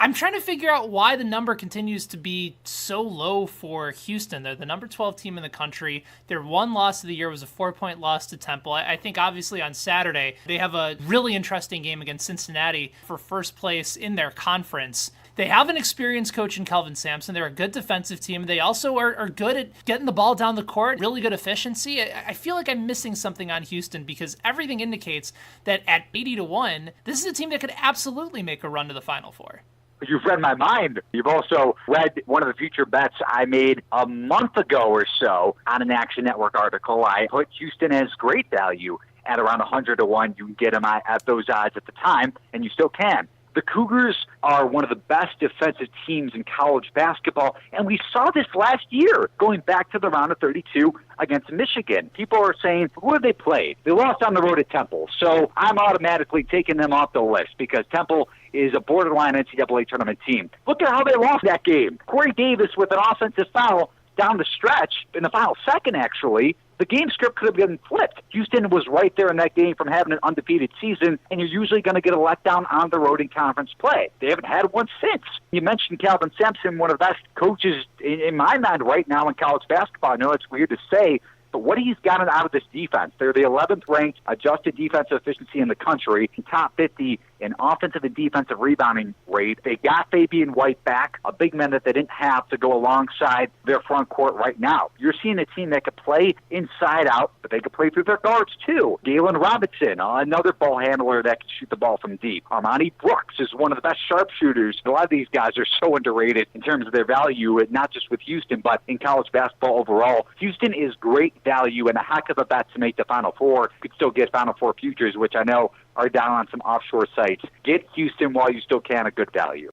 I'm trying to figure out why the number continues to be so low for Houston. They're the number 12 team in the country. Their one loss of the year was a 4-point loss to Temple. I think obviously on Saturday, they have a really interesting game against Cincinnati for first place in their conference. They have an experienced coach in Kelvin Sampson. They're a good defensive team. They also are good at getting the ball down the court, really good efficiency. I feel like I'm missing something on Houston because everything indicates that at 80-1, this is a team that could absolutely make a run to the Final Four. You've read my mind. You've also read one of the future bets I made a month ago or so on an Action Network article. I put Houston as great value at around 100-1. You can get them at those odds at the time, and you still can. The Cougars are one of the best defensive teams in college basketball, and we saw this last year going back to the round of 32 against Michigan. People are saying, who have they played? They lost on the road at Temple, so I'm automatically taking them off the list because Temple is a borderline NCAA tournament team. Look at how they lost that game. Corey Davis with an offensive foul down the stretch in the final second, actually. The game script could have been flipped. Houston was right there in that game from having an undefeated season, and you're usually going to get a letdown on the road in conference play. They haven't had one since. You mentioned Kelvin Sampson, one of the best coaches in my mind right now in college basketball. I know it's weird to say, but what he's gotten out of this defense, they're the 11th ranked adjusted defensive efficiency in the country, top 50 in offensive and defensive rebounding rate. They got Fabian White back, a big man that they didn't have to go alongside their front court right now. You're seeing a team that could play inside out, but they could play through their guards too. Galen Robinson, another ball handler that can shoot the ball from deep. Armani Brooks is one of the best sharpshooters. A lot of these guys are so underrated in terms of their value, not just with Houston, but in college basketball overall. Houston is great value and a heck of a bet to make the Final Four. You could still get Final Four futures, which I know are down on some offshore sites. Get Houston while you still can at good value.